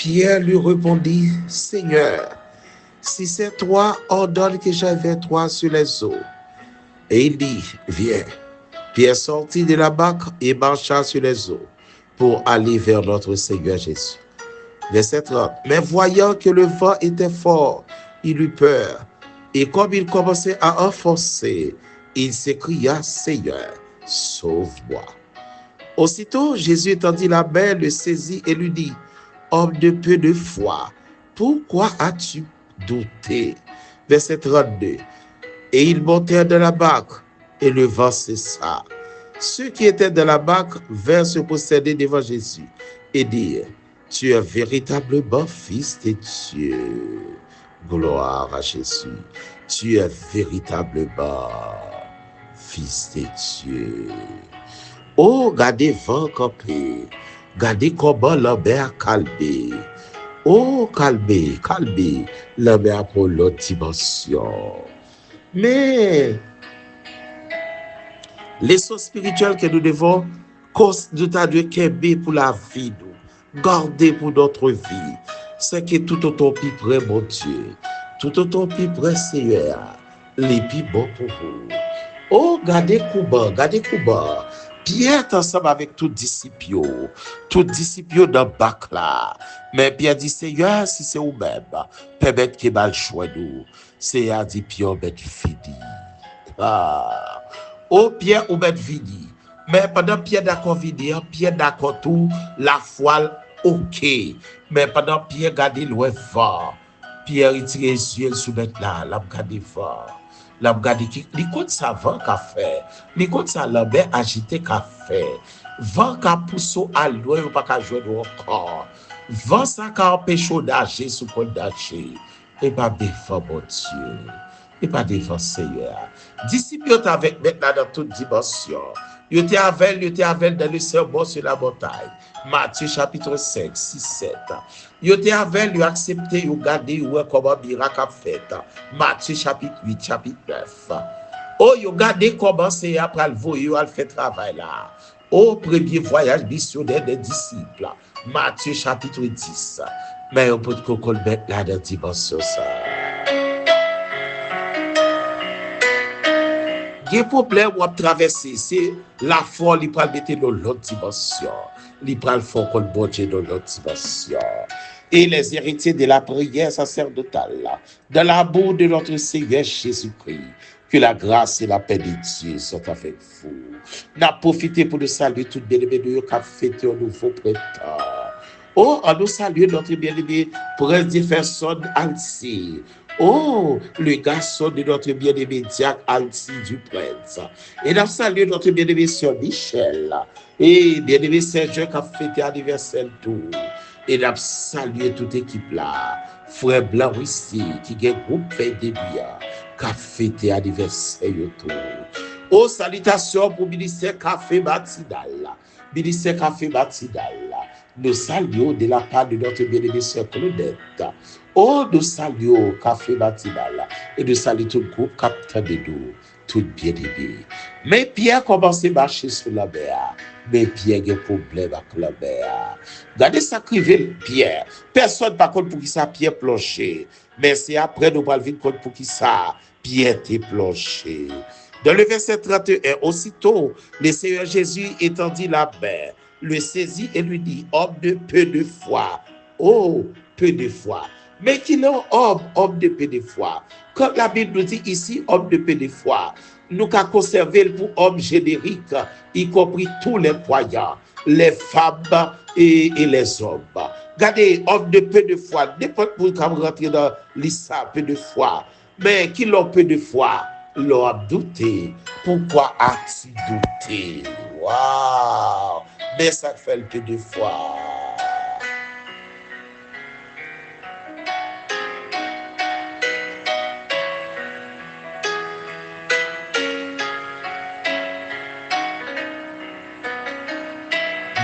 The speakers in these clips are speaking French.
Pierre lui répondit, Seigneur, si c'est toi, ordonne que j'aille vers toi sur les eaux. Et il dit, viens. Pierre sortit de la barque et marcha sur les eaux pour aller vers notre Seigneur Jésus. Verset 30. Mais voyant que le vent était fort, il eut peur. Et comme il commençait à enfoncer, il s'écria, Seigneur, sauve-moi. Aussitôt, Jésus étendit la main, le saisit et lui dit, homme de peu de foi, pourquoi as-tu douté? Verset 32. Et ils montèrent dans la barque, et le vent cessa. Ceux qui étaient dans la barque vinrent se posséder devant Jésus et dirent, tu es véritablement fils de Dieu. Gloire à Jésus. Tu es véritablement fils de Dieu. Oh, gardez vent campé. Gardez comment l'homme a calmé. Oh, calmez, l'homme a pour l'autre dimension. Mais les choses spirituelles que nous devons considérer pour la vie, nous garder pour notre vie, c'est que tout autant plus près, mon Dieu, tout autant plus près, Seigneur, les plus bons pour vous. Oh, gardez Kouba. Pierre est ensemble avec tout disciple dans le bac là. Mais Pierre dit, Seigneur, si c'est vous-même, permettez que mal choix nous. Seigneur dit, Pierre, bête fini. Ah. Oh, Pierre, ou bête fini. Mais pendant Pierre d'accord vini, Pierre d'accord tout, la foi, ok. Mais pendant Pierre garde le vent, Pierre retire les yeux sous bête là, l'a garde vent. L'a regardé qui li compte ça vent qu'a fait li compte ça l'ambert agité qu'a fait vent qu'a poussé à loin ou pas qu'a jouer encore vent ça qu'a empêché d'ager sous point d'ager et pas défend mon Dieu et pas défend Seigneur disciples avec maintenant dans toute dimension il était avec dans le sermon sur la montagne Matthieu chapitre 5 6 7 il était avec lui accepter ou garder ou comment miracle a fait Matthieu chapitre 8 chapitre 9 oh il garder comment c'est après le voyou al fait travail là au premier voyage missionnaire des disciples Matthieu chapitre 10 mais on peut qu'on mettre là dans dimension ça. Il y a un problème où traverser, c'est la foi qui peut mettre dans l'autre dimension. Il peut le faire qu'on bouge dans l'autre dimension. Et les héritiers de la prière sacerdotale, dans l'amour de notre Seigneur Jésus-Christ, que la grâce et la paix de Dieu soient avec vous. N'a profité pour nous saluer tout bien-aimé de qui a fêté un nouveau printemps. Oh, on nous salue notre bien-aimé Prince Jefferson Alci. Oh, le garçon de notre bien-aimé Jack Alci du Prince. Et nous saluons notre bien-aimé Sœur Michel. Et bien-aimé Serge qui a fêté anniversaire tout. Et nous saluons toute équipe là. Frère Blanc ici, qui est groupe fait de bien, qui a fêté anniversaire tout. Oh, salutations pour ministère Café Matinal. Ministère Café Matinal. Nous saluons de la part de notre bien-aimé Sœur Claudette. Oh, nous saluons Café Matinal. Et nous saluons tout le groupe Capitaine de nous, tout bien-aimé. Mais Pierre commence à marcher sur la mer. Mais Pierre a un problème avec la mer. Regardez ça crivé Pierre. Personne par contre pour qui ça Pierre plongé. Mais c'est après nous allons vite compte pour qui ça Pierre était plongé. Dans le verset 31, aussitôt, le Seigneur Jésus étendit la main, le saisit et lui dit, homme de peu de foi. Oh, peu de foi. Mais qu'il est homme de peu de foi. Quand la Bible nous dit ici, homme de peu de foi, nous avons conservé pour homme générique, y compris tous les croyants, les femmes et les hommes. Regardez, homme de peu de foi, n'importe où qu'on rentre dans l'histoire, peu de foi. Mais qui l'ont peu de foi, l'ont douté. Pourquoi as-tu douté? Waouh! Mais ça fait le peu de foi.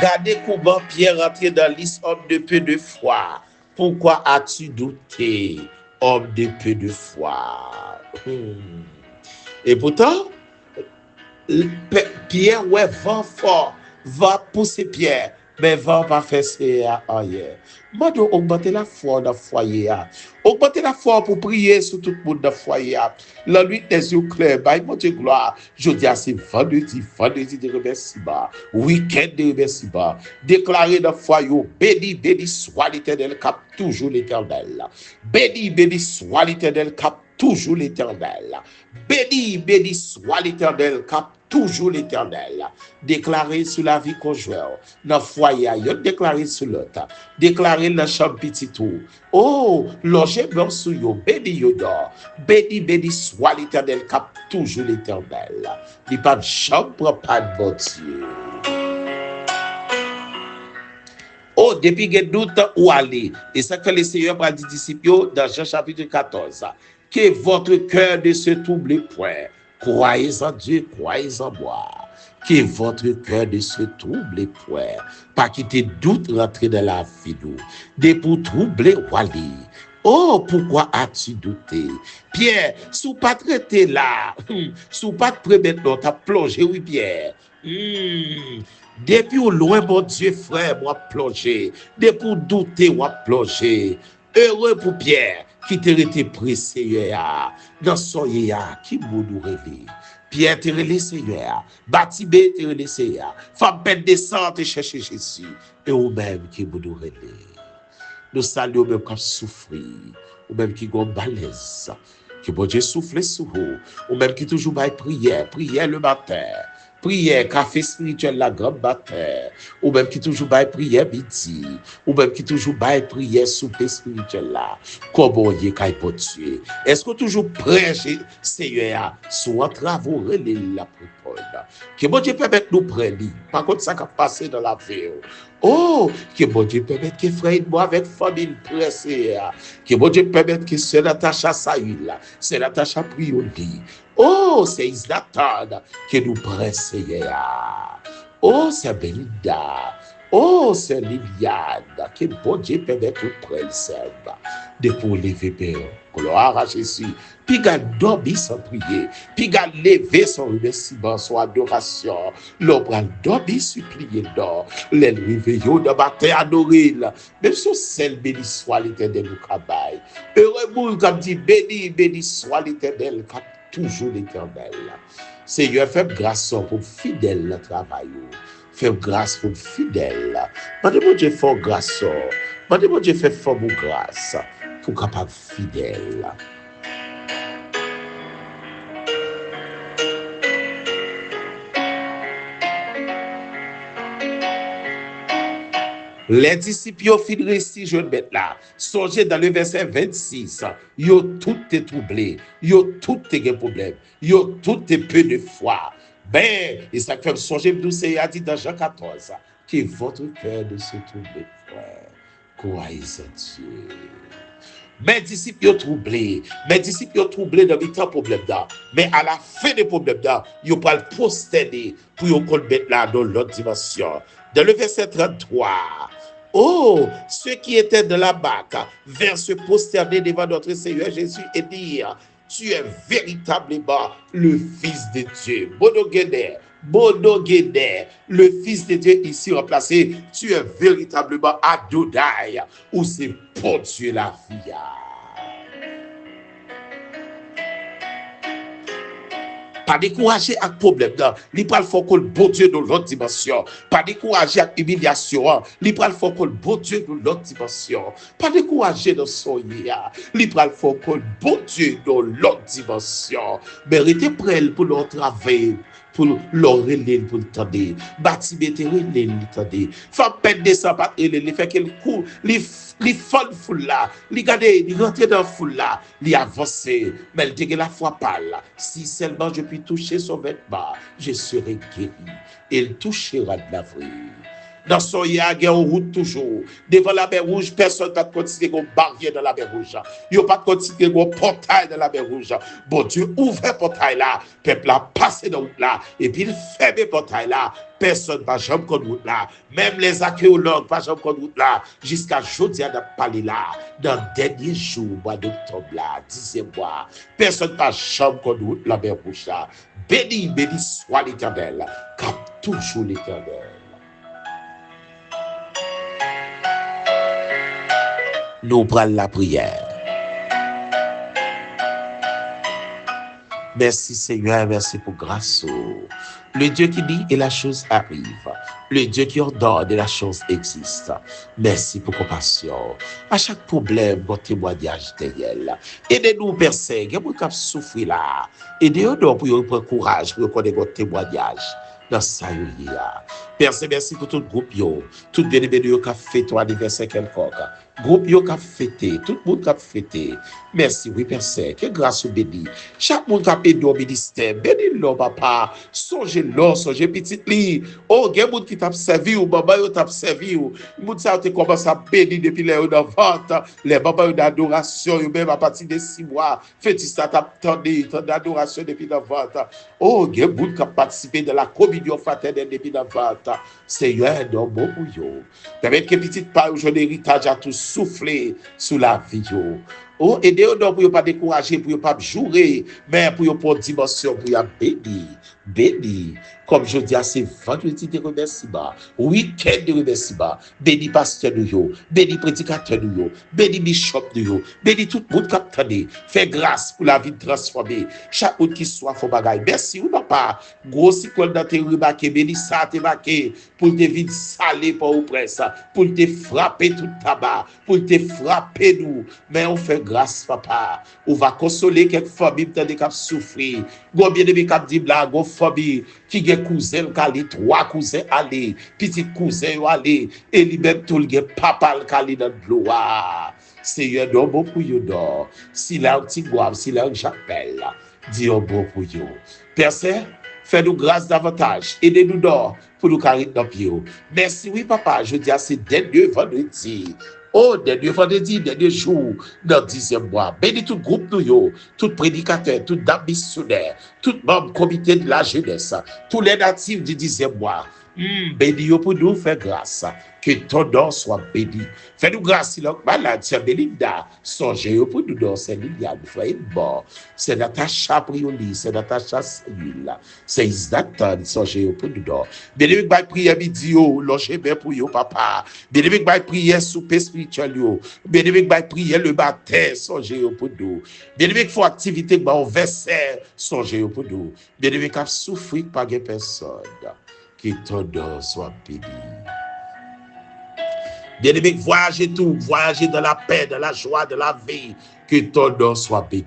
Gardez comment Pierre rentrait dans liste homme de peu de foi. Pourquoi as-tu douté, homme de peu de foi? Et pourtant, Pierre, ouais, vent fort, va pousser Pierre. mais va pas faire ça ailleurs. Moi, dois augmenter la foi dans le foyer. Augmenter la foi pour prier sur tout le monde dans le foyer. La nuit des yeux clairs, by mon Dieu gloire. Je dis à c'est vendredi de remerciement, week-end de remerciement. Déclarer dans le foyer, béni soit l'Éternel, cap toujours l'Éternel. Béni soit l'Éternel, cap toujours l'Éternel. Béni soit l'Éternel, cap toujours l'Éternel. Déclarer sur la vie conjointe, dans le foyer, déclarer sur l'autre. Déclarer dans le champ petit tout. Oh, loger sur yo, béni yo dor. Béni soit l'Éternel, cap toujours l'Éternel. Il n'y a pas de chambre, pas de bon Dieu. Oh, depuis que doute où aller. Et ça que le Seigneur va dire disciples dans Jean chapitre 14. Que votre cœur ne se trouble point. Croyez en Dieu, croyez en moi. Que votre cœur ne se trouble point. Pas quitter doute rentrer dans la vie nous. De pour troubler ou aller. Oh, pourquoi as-tu douté? Pierre, sous pas traité là, sous pas de maintenant, t'as plongé, oui, Pierre. Depuis au loin, mon Dieu, frère, moi plongé. Depuis douter, moi plongé. Heureux pour Pierre, qui t'a été pressé, dans son qui nous relève. Pierre te relève, Seigneur. Batibé te relève, Seigneur. Femme bête descendre et chercher Jésus. Et vous-même qui nous relève. Nous saluons même qui souffrir, ou même qui ont balèze, que bon Dieu souffle sur vous, ou même qui toujours baille prière le matin, prière, café spirituel la grande matin, ou même qui toujours baille prière midi, ou même qui toujours baille prière souper spirituel là, comment y est pour Dieu. Est-ce que toujours prêt, Seigneur, soit travaux relais la propose, que bon Dieu permette nous prendre, par contre ça qui a passé dans la vie. Oh, que bon Dieu permette que frère et moi avec famille pressée, que bon Dieu permette que c'est Natacha Saïla, c'est Natacha Prioli. Oh, c'est Isnatan que nous pressons. Oh, c'est Belinda. Oh, c'est Liliane. Que bon Dieu permette nous prendre de pour lever Père. Gloire à Jésus. Puis garde dormir sans prier. Puis garde lever son remerciement, son adoration. L'on prend dormir, supplier d'or. Les réveillons de matin adorer. Même si celle béni soit l'Éternel au travail. Heureux monde comme dit béni soit l'Éternel, comme toujours l'Éternel. Seigneur, fais grâce pour fidèle le travail. Fais grâce pour fidèle. Mandez-moi Dieu fort grâce. Mandez-moi Dieu fait fort pour grâce. Pour capable fidèle. Les disciples ont fini si je vais là. Songez dans le verset 26. Ils ont tout est troublé. Ils ont tout est problème. Ils ont tout est peu de foi. Ben, et ça fait songer nous c'est a dit dans Jean 14 que votre cœur ne se trouble point. Croyez en Dieu. Mes disciples ont troublé. Mes disciples ont troublé dans le temps problème là. Mais à la fin des problèmes là, ils vont le posterner pour qu'on mettre là dans l'autre dimension. Dans le verset 33. Oh, ceux qui étaient dans la barque vers se prosterner devant notre Seigneur Jésus et dire, tu es véritablement le Fils de Dieu. Bono Guédé, le Fils de Dieu ici remplacé, tu es véritablement Adonai, ou c'est pour Dieu la vie. Pas décourager avec problème là, il parle faut que le bon Dieu dans l'autre dimension. Pas décourager avec humiliation, il parle faut que le bon Dieu dans l'autre dimension. Pas décourager dans son yéa, il parle faut que le bon Dieu dans l'autre dimension. Méritez prêt pour leur travail. Pour leur relais pour le tendre, bâti mettez relais le tendre, femme peine de ça pas relais, fait quel coup, li fond foule là, li garde, li rentre dans foule là, li avance, mais il dégue la foi pâle. Si seulement je puis toucher son vêtement, je serai guéri. Il touchera de la vraie. Dans son yag, on route toujours. Devant la mer rouge, personne ne va considérer qu'on barrière dans la mer rouge. Il n'y a pas de considérer qu'on portail dans la mer rouge. Bon Dieu, ouvre le portail là. Peuple a passé dans la route là. Et puis il ferme le portail là. Personne ne va jamais contre route là. Même les archéologues ne vont jamais contre route là. Jusqu'à aujourd'hui, on a parlé là. Dans le dernier jour, mois d'octobre là, 10e mois. Personne ne va jamais contre route la mer rouge là. Béni soit l'Éternel. Car toujours l'Éternel. Nous prenons la prière. Merci Seigneur, merci pour grâce. Le Dieu qui dit et la chose arrive. Le Dieu qui ordonne et la chose existe. Merci pour compassion. À chaque problème, votre témoignage derrière. Aidez-nous, Père Seigneur, pour qu'on souffre là. Aidez-nous pour prendre courage, pour connaître votre témoignage. Dans ça, Père, merci pour tout le groupe, tout bien aimé qui a fait ton anniversaire quelconque. Groupe qui a fêté, tout le monde qui a fêté. Merci, oui, Père, que grâce au béni. Chaque monde qui a aidé au ministère, bénis-le, papa. Songez-le, songez petit lit. Oh, il y a des gens qui t'a servi, ou maman t'a servi. Les gens qui ont commencé à bénir depuis les vente, les mamans d'adoration, même à partir de 6 mois. Faites ça, t'as tendu d'adoration depuis la vente. Oh, il y a des gens qui ont participé de la communion fraternelle depuis la vente. Seigneur, non, bon pour vous. Permettez que petite part où je l'héritage a tout soufflé sous la vie. Oh, aidez-nous pour ne pas décourager, pour ne pas jurer, mais pour une dimension, pour bénir, bénir. Comme je dis, c'est vendredi de remerciement, week-end de remerciement. Béni pasteur de yo, béni prédicateur de yo, béni bishop de yo, béni tout le monde qui a entendu. Fais grâce pour la vie transformée. Chaque monde qui soit faux bagaille. Merci ou non pas. Gros cycle dans tes remarqués, béni ça te marqué, pour te vide salé pour au presse, pour te frapper tout tabac, pour te frapper nous. Mais on fait grâce, papa. On va consoler quelques familles qui ont souffert. Go bien aimé qui dit blague, go famille qui a cousin qui 3 cousins aller, petit cousin aller, et lui même tout le papa qui dans le gloire. Seigneur, non bon pour vous, non. Si là un petit bois, si là un j'appelle, dis bon pour vous. Père Saint, fais-nous grâce davantage, aidez-nous d'or pour nous carrer dans pied. Merci, oui, papa, je dis à ces derniers vendredis. Oh, dernier vendredi, dernier jour, dans le 10e mois. Bénis tout groupe, nous, tout prédicateur, tout dame missionnaire, tout membre comité de la jeunesse, tous les natifs du 10e mois. Bénis pour nous, faire grâce. Que ton nom soit béni. Fais-nous grâce, si l'on malade, c'est Belinda. Songez pour nous, non, c'est Liliane, frère mort. C'est Natacha Prioli, c'est Natacha Samuel. C'est Isnatan, songez pour nous, non. Béni, que prière midi, logez bien pour vous, papa. Béni, que prière souper spirituel, béni, que prière le matin, songez pour nous. Béni, que faut activité, on verset, songez pour nous. Béni, que souffrir par personne. Que ton nom soit béni. Bien-aimé, voyagez tout, voyagez dans la paix, dans la joie, de la vie. Que ton nom soit béni.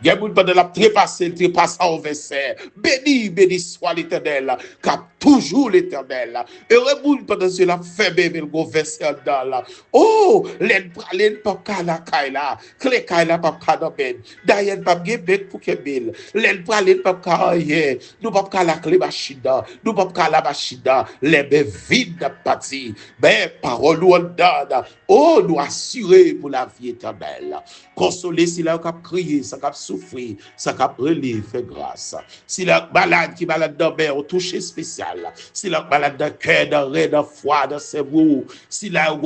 Il y a beaucoup de la trépasser au verset. Béni, béni soit l'Éternel, car toujours l'Éternel. Heureux pendant cela fait bébé le verset dans là. Oh, l'en papa la kaila, clé kaila papa dans ben. D'ailleurs papa gebet pour kebel. L'en papa hier, nous papa la clé machida, nous papa la machida, les be vide parti. Ben parole ou donne. Oh, nous assurer pour la vie éternelle. Consoler si là on a crié, ça a souffrir, ça a relé, fait grâce. Si la malade qui malade dans le touché spécial, si la malade dans le cœur, dans le dans le foie, dans le cerveau, si la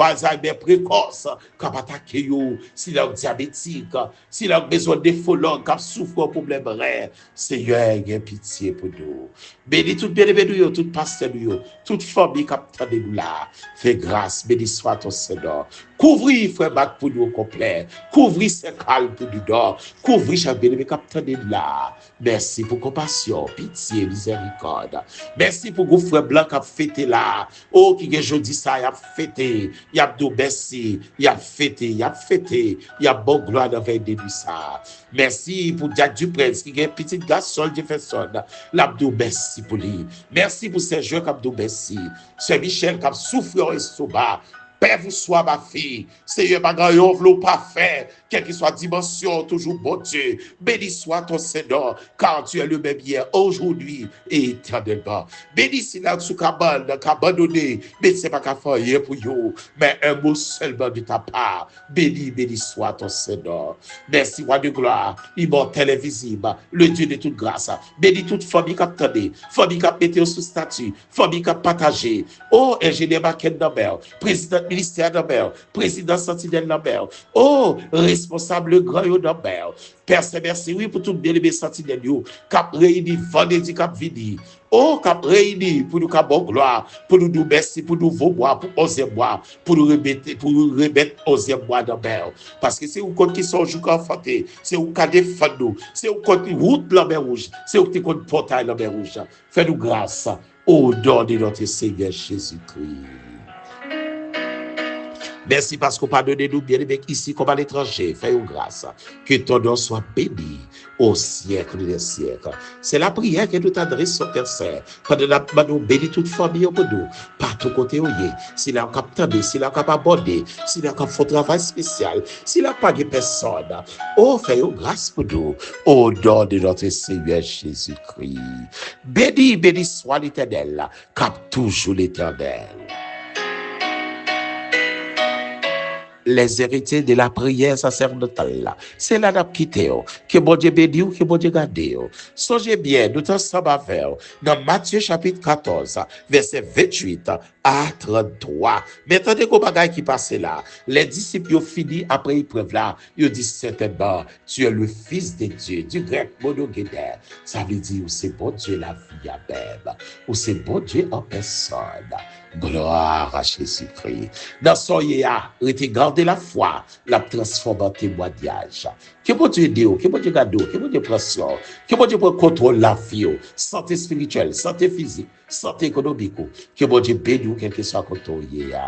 Alzheimer précoce, qui a attaqué, si la diabétique, si la besoin de follow, qui souffre de problème rare, Seigneur, ayez pitié pour nous. Bénis tout bien-aimé, tout pasteur, toute famille qui a nous là. Fais grâce, béni soit ton Seigneur. Couvrir, frère Mac, pour nous au complet. Couvrir ses calmes pour nous d'or. Couvrir chaque bien-aimé qui a là. Merci pour compassion, pitié, miséricorde. Merci pour vos frères blancs qui a fêté là. Oh, qui est jeudi ça, il a fêté. Il a dit merci. Il a fêté, il a fêté. Il a bon gloire dans le de ça. Merci pour Jack Duprince, qui est un petit garçon Jefferson. L'abdou merci pour lui. Merci pour ces jeux qui a merci. C'est Michel qui a souffert et soba. Père, vous soit ma fille. Seigneur, ma grand v'lou pas fait. Quelle que soit dimension, toujours bon Dieu. Béni soit ton Seigneur, car tu es le même hier, aujourd'hui et éternellement. Béni si là, sous cabane, abandonné. Mais c'est pas qu'à faire pour vous. Mais un mot seulement de ta part. Béni, béni soit ton Seigneur. Merci, roi de gloire, immortel et visible, le Dieu de toute grâce. Béni toute famille qui a tenu, famille qui a pété sous statut, famille qui a partagé. Oh, ingénieur Macken Lambert, président ministère Lambert, président Sentinelle Lambert. Oh, responsable grand Lambert. Père, merci, oui, pour tout bien-aimé Sentinelle, qui a réuni vendredi, qui a vini. Oh, cap réuni pour nous cap gloire, pour nous dire merci, pour nous voir, pour oser boire, pour nous remettre oser boire dans mer. Parce que c'est où qu'on qui sont joués en fête, c'est où qu'on défend nous, c'est où qu'on route la mer rouge, c'est où qu'on portail la mer rouge. Fais-nous grâce au nom de notre Seigneur Jésus-Christ. Merci parce qu'on pardonne nous bien aimés ici comme à l'étranger. Fais-nous grâce. Que ton nom soit béni au siècle des siècles. C'est la prière que nous t'adressons, Père Saint. Pendant la nous bénis toute famille au bout de nous. Partout côté où il est. S'il a un cap tendé, s'il a un cap abordé, s'il a un cap fait travail spécial, s'il a pas de personne. Oh, fais-nous grâce pour nous. Au nom de notre Seigneur Jésus-Christ. Béni soit l'Éternel. Cap toujours l'Éternel. Les héritiers de la prière sacerdotale. C'est là qu'on quitte. Que bon Dieu bénisse, que bon Dieu garde. Songez bien, nous ensemble à faire. Dans Matthieu chapitre 14, verset 28 à 33. Mais attendez qu'on bagaille qui passe là. Les disciples ont fini après l'épreuve là. Ils disent certainement, tu es le Fils de Dieu, du grec monogénère. Ça veut dire, c'est bon Dieu la vie à même. Ou c'est bon Dieu en personne. Gloire à Jésus-Christ. Dans son yéa, regardez la foi, la transforme en témoignage. Que bon Dieu aide, que bon Dieu garde, que bon Dieu prend soin, que bon Dieu contrôle la vie, santé spirituelle, santé physique, santé économique, que bon Dieu bénisse, quel que soit côté yéa.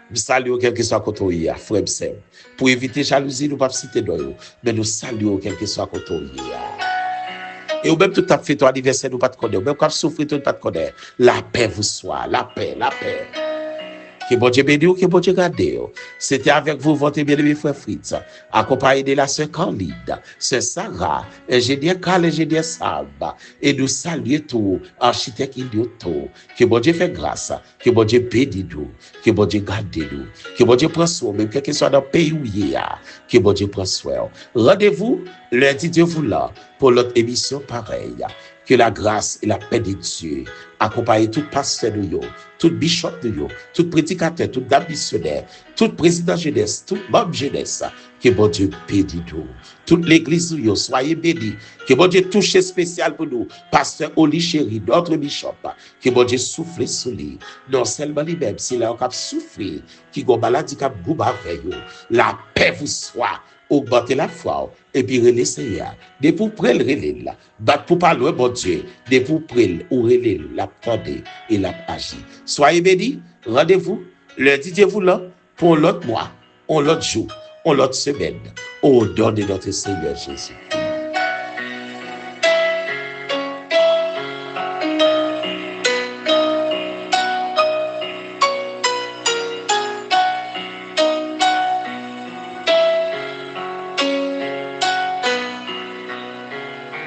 Nous saluons quel que soit côté yéa, frère Sem. Pour éviter jalousie, nous ne pouvons pas citer d'eux, mais nous saluons quel que soit côté yéa. Et ou même tout à fait ton anniversaire, nous pas te connaître. Ou même quand vous souffrez, nous pas te connaître. La paix vous soit, la paix, la paix. Que bon Dieu bénisse, que bon Dieu garde. C'était avec vous, votre bien-aimé frère Fritz, accompagné de la sœur Candide, sœur Sarah, ingénieur Carl, ingénieur Salba, et nous saluons tout, architecte Ilioto. Que bon Dieu fait grâce, que bon Dieu bénisse nous, que bon Dieu garde nous, que bon Dieu prend soin, même quel que soit dans le pays où il y a, que bon Dieu prend soin. Rendez-vous lundi, Dieu vous là, pour l'autre émission pareille. Que la grâce et la paix de Dieu accompagnent tout pasteur de yo, tout bishop de yo, tout prédicateur, tout dame missionnaire, tout président jeunesse, tout membre jeunesse. Que bon Dieu bénisse nous. Toute l'église de yo, soyez bénis. Que bon Dieu touche spécial pour nous. Pasteur Oli Chéri, notre bishop. Que bon Dieu souffle sur lui. Non seulement lui-même, s'il a un cap souffrir, qui a maladie cap gouba avec yo. La paix vous soit. Augmenter la foi et puis relaisser de pour prendre relais là battre pour parler bon Dieu de pour prendre ou relais la tendre et la agir. Soyez bénis. Rendez-vous lundi Dieu vous là pour l'autre mois, on l'autre jour, on l'autre semaine au nom de notre Seigneur Jésus.